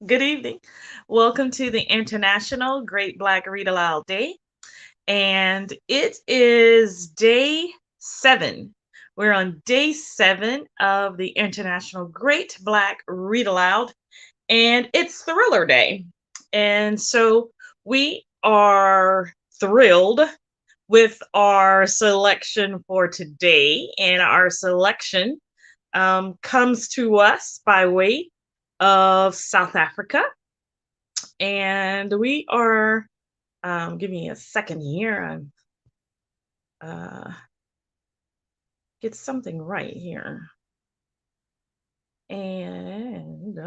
Good evening. Welcome to the International Great Black Read Aloud Day. And it is day 7. We're on day 7 of the International Great Black Read Aloud, and it's Thriller Day. And so we are thrilled with our selection for today. And our selection comes to us by way of South Africa. And we are, give me a second here. Uh, get something right here. And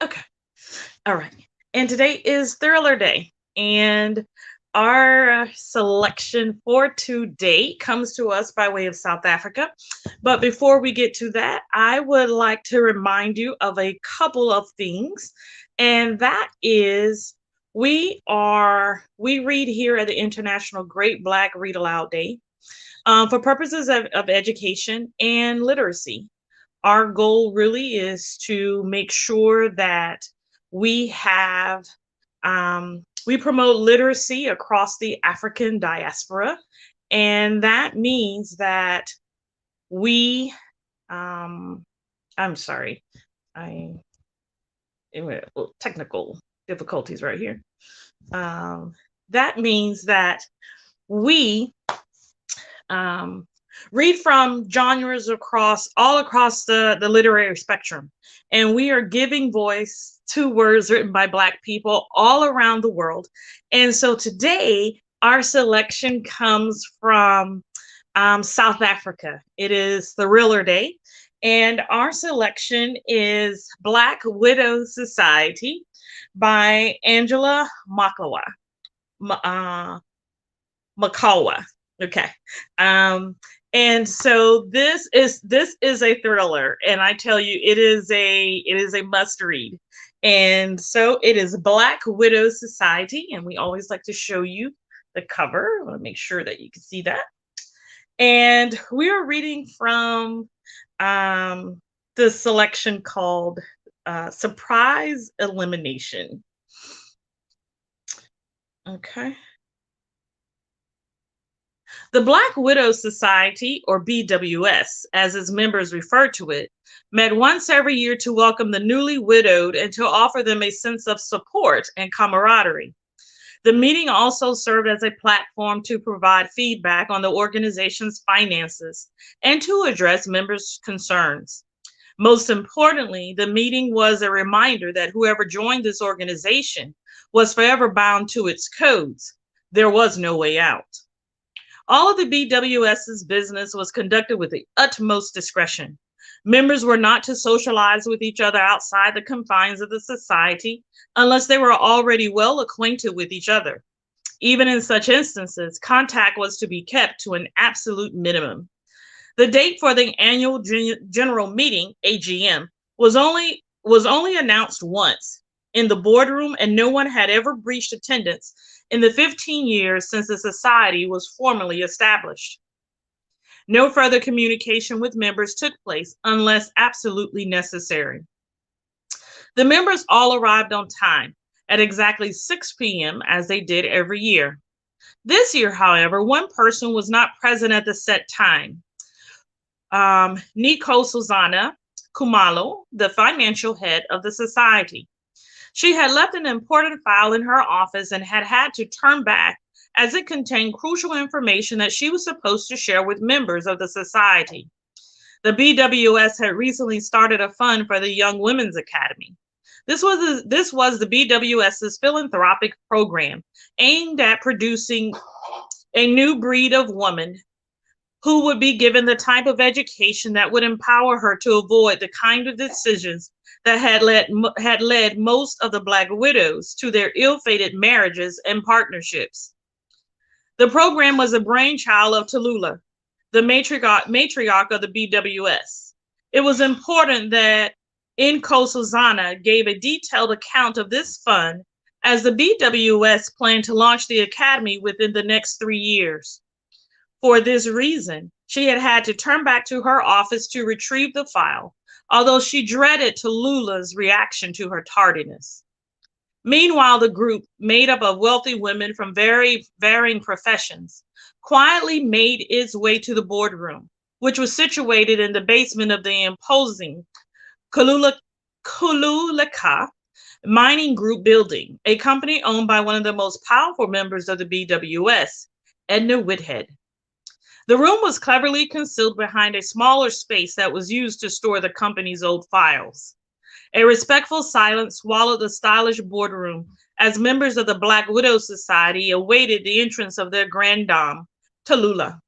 okay. All right. And today is Thriller Day. And our selection for today comes to us by way of South Africa. But before we get to that, I would like to remind you of a couple of things. And that is we read here at the International Great Black Read Aloud Day for purposes of education and literacy. Our goal really is to make sure that we have we promote literacy across the African diaspora, and that means that we I'm sorry, I technical difficulties right here. That means that we um, read from genres all across the literary spectrum. And we are giving voice to words written by Black people all around the world. And so today, our selection comes from South Africa. It is Thriller Day. And our selection is Black Widow Society by Angela Makholwa. Okay. Um, and so this is a thriller, and I tell you, it is a must read. And so it is Black Widow Society, and we always like to show you the cover. I want to make sure that you can see that. And we are reading from the selection called Surprise Elimination. Okay. The Black Widow Society, or BWS, as its members refer to it, met once every year to welcome the newly widowed and to offer them a sense of support and camaraderie. The meeting also served as a platform to provide feedback on the organization's finances and to address members' concerns. Most importantly, the meeting was a reminder that whoever joined this organization was forever bound to its codes. There was no way out. All of the BWS's business was conducted with the utmost discretion. Members were not to socialize with each other outside the confines of the society unless they were already well acquainted with each other. Even in such instances, contact was to be kept to an absolute minimum. The date for the annual general meeting, AGM, was only announced once in the boardroom, and no one had ever breached attendance in the 15 years since the society was formally established. No further communication with members took place unless absolutely necessary. The members all arrived on time at exactly 6 p.m. as they did every year. This year, however, one person was not present at the set time. Nico Susanna Kumalo, the financial head of the society. She had left an important file in her office and had had to turn back as it contained crucial information that she was supposed to share with members of the society. The BWS had recently started a fund for the Young Women's Academy. This was the BWS's philanthropic program aimed at producing a new breed of woman who would be given the type of education that would empower her to avoid the kind of decisions that had led most of the Black widows to their ill-fated marriages and partnerships. The program was a brainchild of Tallulah, the matriarch of the BWS. It was important that Nko Susanna gave a detailed account of this fund as the BWS planned to launch the academy within the next 3 years. For this reason, she had had to turn back to her office to retrieve the file, although she dreaded Tallulah's reaction to her tardiness. Meanwhile, the group, made up of wealthy women from very varying professions, quietly made its way to the boardroom, which was situated in the basement of the imposing Kululaka Mining Group building, a company owned by one of the most powerful members of the BWS, Edna Whitehead. The room was cleverly concealed behind a smaller space that was used to store the company's old files. A respectful silence swallowed the stylish boardroom as members of the Black Widow Society awaited the entrance of their grand dame, Tallulah.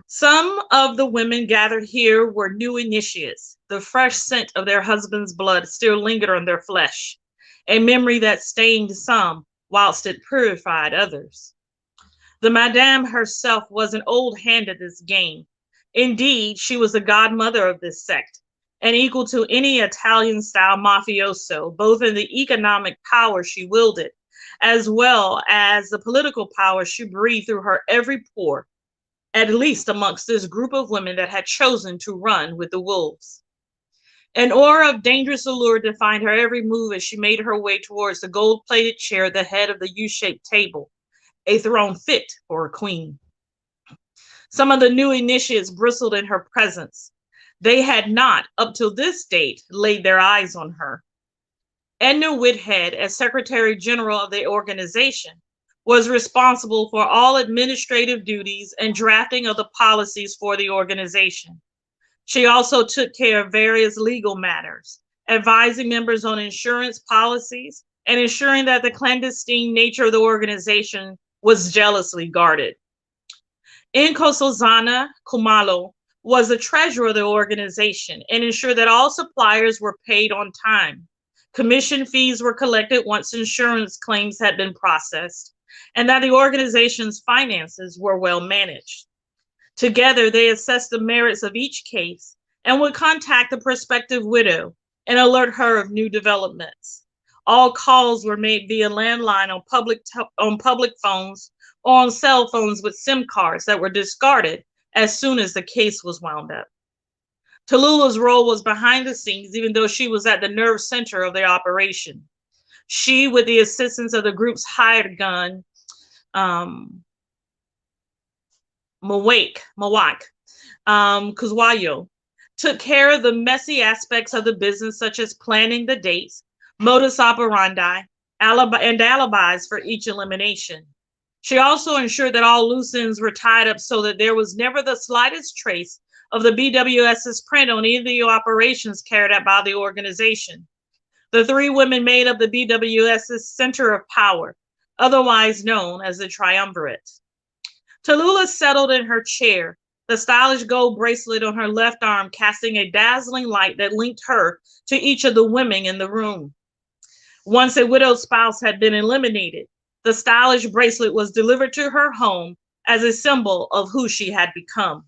Some of the women gathered here were new initiates. The fresh scent of their husband's blood still lingered on their flesh, a memory that stained some whilst it purified others. The Madame herself was an old hand at this game. Indeed, she was the godmother of this sect, and equal to any Italian-style mafioso, both in the economic power she wielded, as well as the political power she breathed through her every pore, at least amongst this group of women that had chosen to run with the wolves. An aura of dangerous allure defined her every move as she made her way towards the gold-plated chair at the head of the U-shaped table, a throne fit for a queen. Some of the new initiates bristled in her presence. They had not, up till this date, laid their eyes on her. Edna Whitehead, as Secretary General of the organization, was responsible for all administrative duties and drafting of the policies for the organization. She also took care of various legal matters, advising members on insurance policies and ensuring that the clandestine nature of the organization was jealously guarded. Nkosazana Khumalo was the treasurer of the organization and ensured that all suppliers were paid on time. Commission fees were collected once insurance claims had been processed, and that the organization's finances were well managed. Together, they assessed the merits of each case and would contact the prospective widow and alert her of new developments. All calls were made via landline on public phones or on cell phones with SIM cards that were discarded as soon as the case was wound up. Tallulah's role was behind the scenes, even though she was at the nerve center of the operation. She, with the assistance of the group's hired gun, Mawak Kuzwayo, took care of the messy aspects of the business, such as planning the dates, modus operandi, and alibis for each elimination. She also ensured that all loose ends were tied up so that there was never the slightest trace of the BWS's print on any of the operations carried out by the organization. The three women made up the BWS's center of power, otherwise known as the Triumvirate. Tallulah settled in her chair, the stylish gold bracelet on her left arm casting a dazzling light that linked her to each of the women in the room. Once a widowed spouse had been eliminated, the stylish bracelet was delivered to her home as a symbol of who she had become.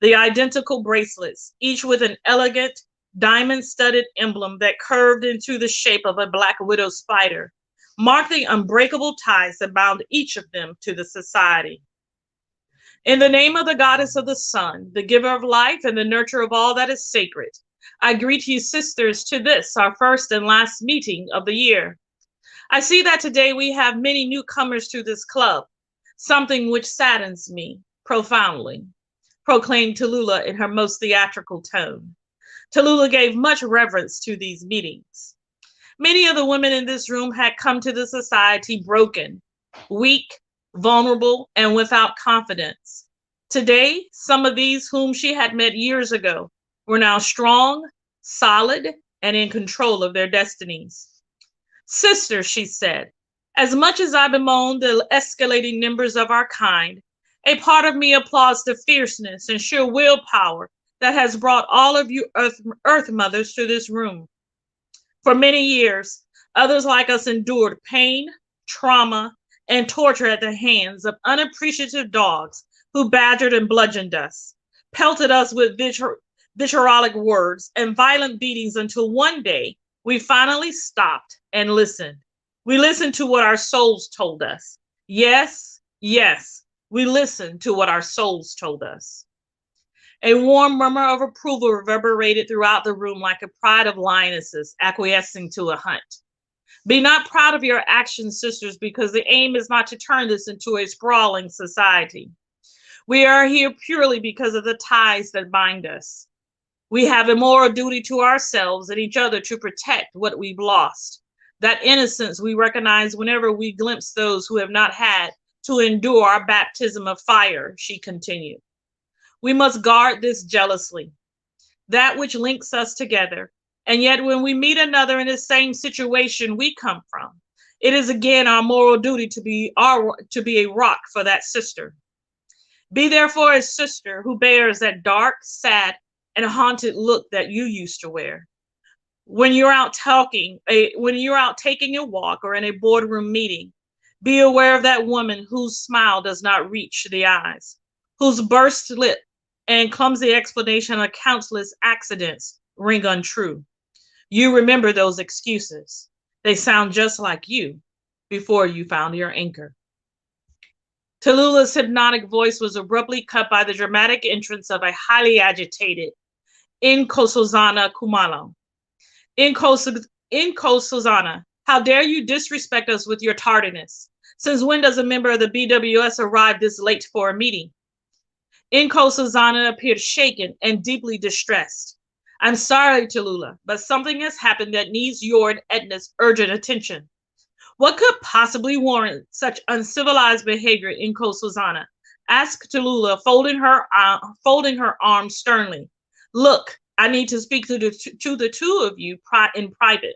The identical bracelets, each with an elegant, diamond-studded emblem that curved into the shape of a black widow spider, marked the unbreakable ties that bound each of them to the society. In the name of the goddess of the sun, the giver of life and the nurturer of all that is sacred, I greet you, sisters, to this, our first and last meeting of the year. I see that today we have many newcomers to this club, something which saddens me profoundly, proclaimed Tallulah in her most theatrical tone. Tallulah gave much reverence to these meetings. Many of the women in this room had come to the society broken, weak, vulnerable, and without confidence. Today, some of these whom she had met years ago were now strong, solid, and in control of their destinies. Sister, she said, as much as I bemoan the escalating numbers of our kind, a part of me applauds the fierceness and sheer willpower that has brought all of you Earth mothers to this room. For many years, others like us endured pain, trauma, and torture at the hands of unappreciative dogs who badgered and bludgeoned us, pelted us with vitriolic words and violent beatings until one day we finally stopped and listened. We listened to what our souls told us. Yes, yes, We listened to what our souls told us. A warm murmur of approval reverberated throughout the room like a pride of lionesses acquiescing to a hunt. Be not proud of your actions, sisters, because the aim is not to turn this into a sprawling society. We are here purely because of the ties that bind us. We have a moral duty to ourselves and each other to protect what we've lost. That innocence we recognize whenever we glimpse those who have not had to endure our baptism of fire, she continued. We must guard this jealously, that which links us together. And yet when we meet another in the same situation we come from, it is again our moral duty to be a rock for that sister. Be therefore a sister who bears that dark, sad, and haunted look that you used to wear. When you're out taking a walk or in a boardroom meeting, be aware of that woman whose smile does not reach the eyes, whose burst lip and clumsy explanation of countless accidents ring untrue. You remember those excuses. They sound just like you before you found your anchor. Tallulah's hypnotic voice was abruptly cut by the dramatic entrance of a highly agitated Nkosazana Kumalo. Nkosazana, how dare you disrespect us with your tardiness? Since when does a member of the BWS arrive this late for a meeting? Nkosazana appeared shaken and deeply distressed. I'm sorry, Tallulah, but something has happened that needs your and Edna's urgent attention. What could possibly warrant such uncivilized behavior, Nkosazana? Asked Tallulah, folding her arms sternly. Look, I need to speak to the two of you in private.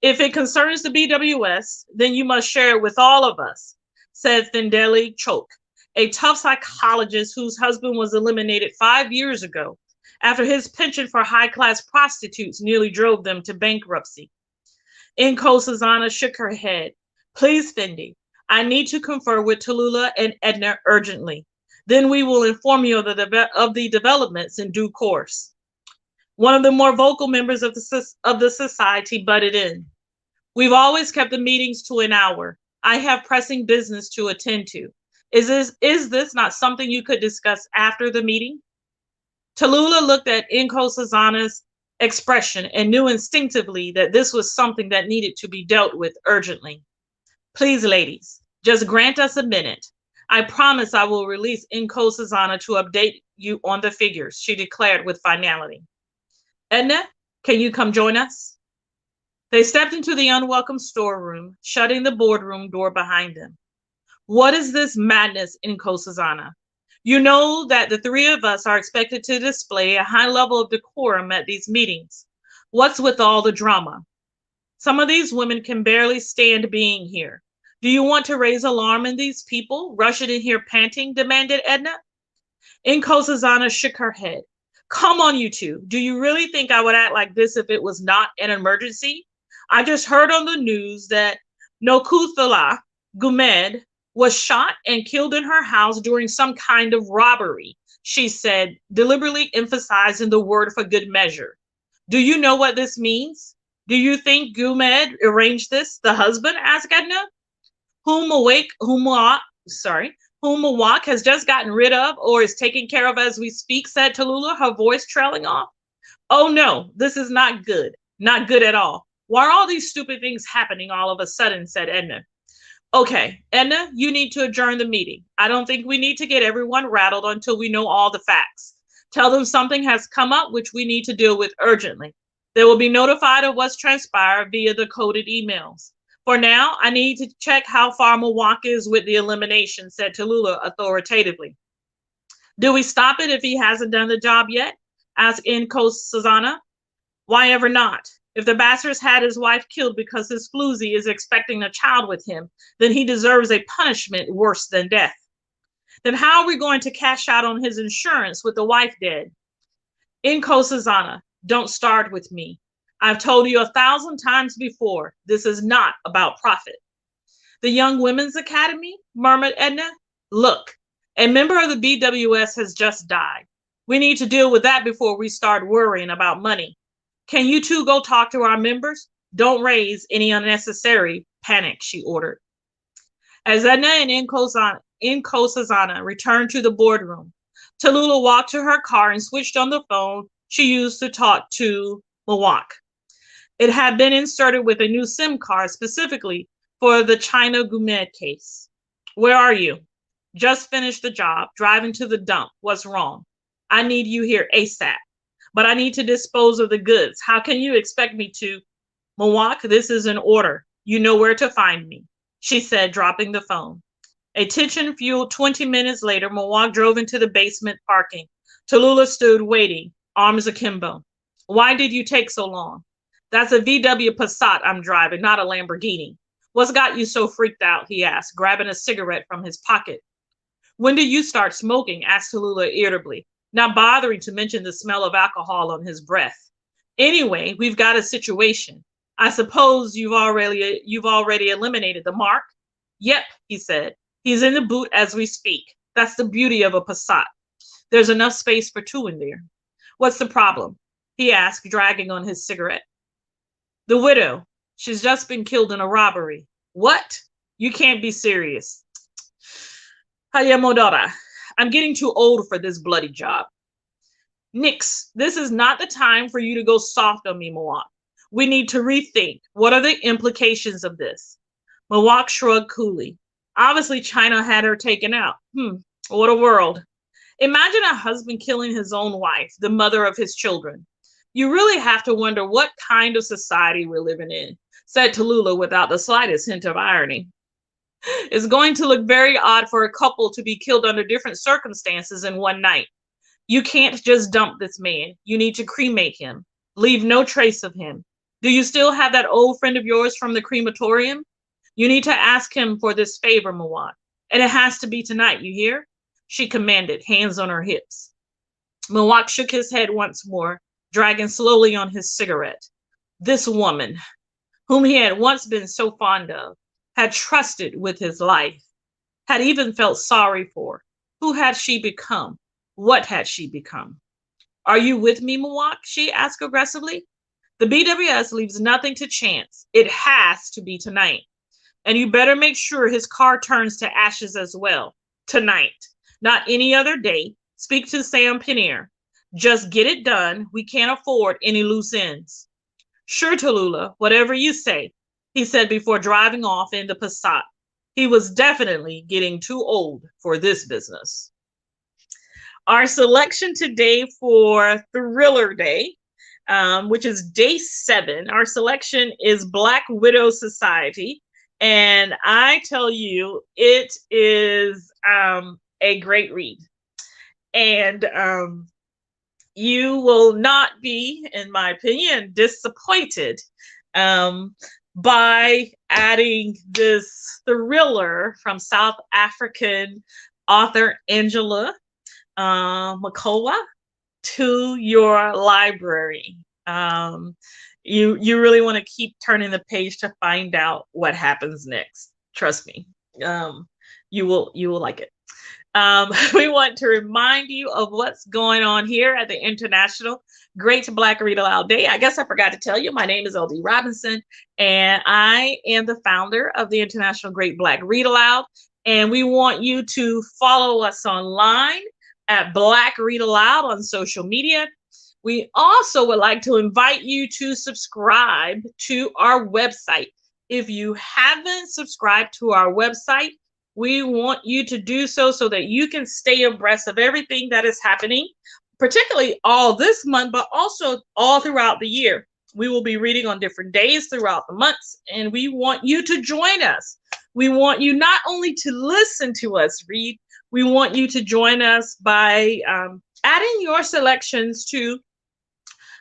If it concerns the BWS, then you must share it with all of us, said Thindeli Choke, a tough psychologist whose husband was eliminated 5 years ago after his penchant for high-class prostitutes nearly drove them to bankruptcy. Nkosazana shook her head. Please, Fendi, I need to confer with Tallulah and Edna urgently. Then we will inform you of the developments in due course. One of the more vocal members of the society butted in. We've always kept the meetings to an hour. I have pressing business to attend to. Is this not something you could discuss after the meeting? Tallulah looked at Nkosazana's expression and knew instinctively that this was something that needed to be dealt with urgently. Please, ladies, just grant us a minute. I promise I will release Nkosazana to update you on the figures, she declared with finality. Edna, can you come join us? They stepped into the unwelcome storeroom, shutting the boardroom door behind them. What is this madness, Nkosazana? You know that the three of us are expected to display a high level of decorum at these meetings. What's with all the drama? Some of these women can barely stand being here. Do you want to raise alarm in these people, rushing in here panting? Demanded Edna. Nkosazana shook her head. Come on, you two. Do you really think I would act like this if it was not an emergency? I just heard on the news that Nokuthala Gumed was shot and killed in her house during some kind of robbery, she said, deliberately emphasizing the word for good measure. Do you know what this means? Do you think Gumed arranged this, the husband? Asked Edna. Whom Mawak has just gotten rid of or is taken care of as we speak, said Tallulah, her voice trailing off. Oh no, this is not good. Not good at all. Why are all these stupid things happening all of a sudden, said Edna. Okay, Edna, you need to adjourn the meeting. I don't think we need to get everyone rattled until we know all the facts. Tell them something has come up which we need to deal with urgently. They will be notified of what's transpired via the coded emails. For now, I need to check how far Mawak is with the elimination, said Tallulah authoritatively. Do we stop it if he hasn't done the job yet? Asked Nkosazana. Why ever not? If the bastard's had his wife killed because his floozy is expecting a child with him, then he deserves a punishment worse than death. Then how are we going to cash out on his insurance with the wife dead? Nkosazana, don't start with me. I've told you 1,000 times before, this is not about profit. The Young Women's Academy, murmured Edna. Look, a member of the BWS has just died. We need to deal with that before we start worrying about money. Can you two go talk to our members? Don't raise any unnecessary panic, she ordered. As Edna and in Kosazana returned to the boardroom. Tallulah walked to her car and switched on the phone she used to talk to Mawak. It had been inserted with a new SIM card specifically for the China Gumed case. Where are you? Just finished the job, driving to the dump. What's wrong? I need you here ASAP. But I need to dispose of the goods. How can you expect me to? Mawak, this is an order. You know where to find me, she said, dropping the phone. A tension-fueled 20 minutes later, Mawak drove into the basement parking. Tallulah stood waiting, arms akimbo. Why did you take so long? That's a VW Passat I'm driving, not a Lamborghini. What's got you so freaked out? He asked, grabbing a cigarette from his pocket. When did you start smoking? Asked Tallulah irritably, not bothering to mention the smell of alcohol on his breath. Anyway, we've got a situation. I suppose you've already eliminated the mark? Yep, he said. He's in the boot as we speak. That's the beauty of a Passat. There's enough space for two in there. What's the problem? He asked, dragging on his cigarette. The widow. She's just been killed in a robbery. What? You can't be serious. Hayamodora. I'm getting too old for this bloody job. Nix, this is not the time for you to go soft on me, Mawak. We need to rethink. What are the implications of this? Mawak shrugged coolly. Obviously, China had her taken out. What a world. Imagine a husband killing his own wife, the mother of his children. You really have to wonder what kind of society we're living in, said Tallulah without the slightest hint of irony. It's going to look very odd for a couple to be killed under different circumstances in one night. You can't just dump this man. You need to cremate him. Leave no trace of him. Do you still have that old friend of yours from the crematorium? You need to ask him for this favor, Mawak. And it has to be tonight, you hear? She commanded, hands on her hips. Mawak shook his head once more, dragging slowly on his cigarette. This woman, whom he had once been so fond of, had trusted with his life, had even felt sorry for. Who had she become? What had she become? Are you with me, Mawak? She asked aggressively. The BWS leaves nothing to chance. It has to be tonight. And you better make sure his car turns to ashes as well. Tonight. Not any other day. Speak to Sam Pinnier. Just get it done. We can't afford any loose ends. Sure, Tallulah, whatever you say, he said before driving off in the Passat. He was definitely getting too old for this business. Our selection today for Thriller Day, which is day 7, our selection is Black Widow Society. And I tell you, it is a great read. And you will not be, in my opinion, disappointed by adding this thriller from South African author Angela Makholwa to your library. You really want to keep turning the page to find out what happens next. Trust me, you will like it. We want to remind you of what's going on here at the International Great Black Read Aloud Day. I guess I forgot to tell you, my name is LD Robinson, and I am the founder of the International Great Black Read Aloud. And we want you to follow us online at Black Read Aloud on social media. We also would like to invite you to subscribe to our website. If you haven't subscribed to our website, we want you to do so that you can stay abreast of everything that is happening, particularly all this month, but also all throughout the year. We will be reading on different days throughout the months, and we want you to join us. We want you not only to listen to us read, we want you to join us by adding your selections to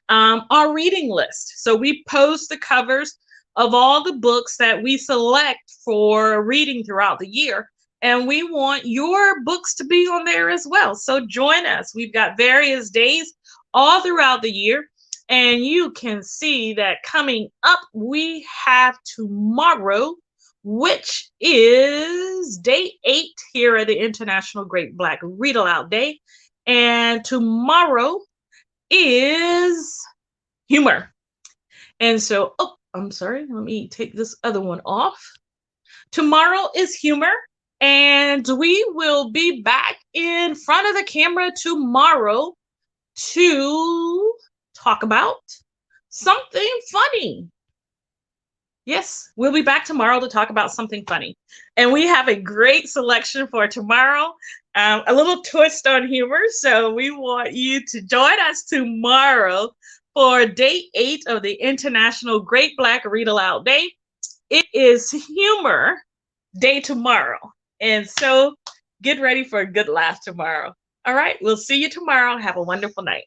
our reading list. So we post the covers of all the books that we select for reading throughout the year. And we want your books to be on there as well. So join us. We've got various days all throughout the year. And you can see that coming up, we have tomorrow, which is day 8 here at the International Great Black Read Aloud Day. And tomorrow is humor. And so, I'm sorry, let me take this other one off. Tomorrow is humor, And we will be back in front of the camera tomorrow to talk about something funny. Yes, we'll be back tomorrow to talk about something funny. And we have a great selection for tomorrow, a little twist on humor. So we want you to join us tomorrow for day 8 of the International Great Black Read Aloud Day. It is humor day tomorrow. And so get ready for a good laugh tomorrow. All right, we'll see you tomorrow. Have a wonderful night.